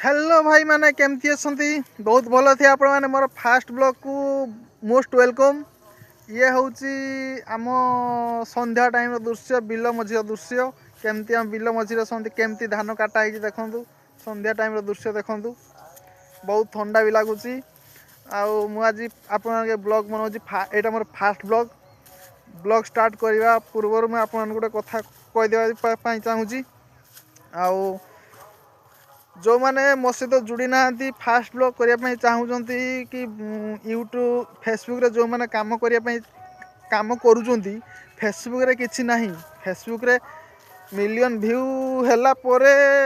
Hello भाई मैंने केमती असंती बहुत भल थी आपण मैंने मोर फास्ट ब्लॉग को मोस्ट वेलकम। ये हूँ आम संध्या टाइम दृश्य बिल मझी दृश्य केमती आम बिल मझी केमती धान काटा है देखूँ संध्या टाइम दृश्य देखूँ बहुत ठंडा भी लगुच। आज आप ब्लॉग बनाऊँ यहाँ मोर फास्ट ब्लॉग ब्लॉग स्टार्ट करने पूर्व मुझे आपको गोटे कथा कहीदेवाई चाहूँगी। जो मैंने मो सहित जुड़ी ना फास्ट ब्लॉग करने चाहूँगी कि यूट्यूब फेसबुक रे जो मैंने काम करने काम करुँच फेसबुक रे किसी ना फेसबुक रे मिलियन व्यू है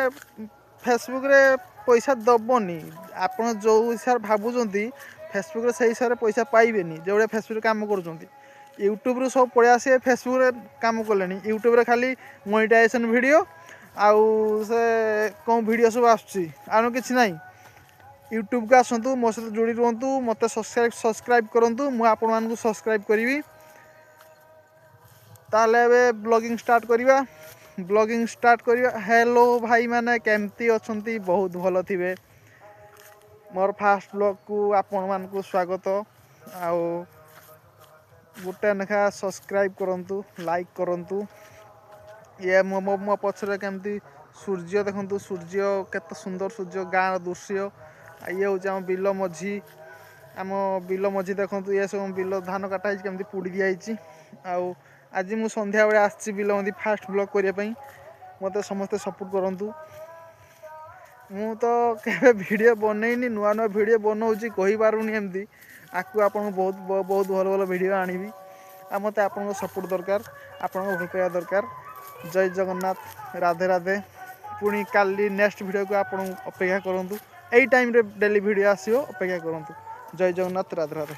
फेसबुक रे पैसा दबनी आप जो हिसाब से भावुं फेसबुक रे से हिसाब से पैसा पाइबे जो भाई फेसबुक काम कर यूट्यूब रू सब पड़े आसे फेसबुक रे काम कले यूट्यूब रे खाली मोनेटाइजेशन वीडियो आउ से कौन वीडियो सब आनु किसी ना यूट्यूब को आसतु मो सहित जोड़ी रुहतु मत सब्सक्राइब करूँ मुझे आपण मानक सब्सक्राइब करी ताले ब्लॉगिंग स्टार्ट करवा। हेलो भाई मैंने केमती अच्छा बहुत भल थे मोर फास्ट ब्लॉग को आपण मानक स्वागत आउ गोटे लेखा सब्सक्राइब करूँ लाइक करूँ। ये मो पछरे केमती सूर्य देखु सूर्य केते सुंदर सूर्य गाँव दृश्य ये हूँ आम बिल मझी देखु ये सब बिल धान काटा केमती पोड़ी दिखाई आज मु संध्या बेले आसी बिल मझी फास्ट ब्लॉग करने मत समस्ते सपोर्ट करूँ। मु तो केवे वीडियो बनईनी नुआ नुआ वीडियो बनाऊँगी कही पारुनी एमती आपको आपन बहुत बहुत भल भल वीडियो आनिबी आ मत आपन सपोर्ट दरकार आपन भल पाइबा दरकार। जय जगन्नाथ राधे राधे पुणी काली नेक्स्ट वीडियो को आप अपेक्षा करूँ यही टाइम रे डेली वीडियो आसियो अपेक्षा करूँ। जय जगन्नाथ राधे राधे।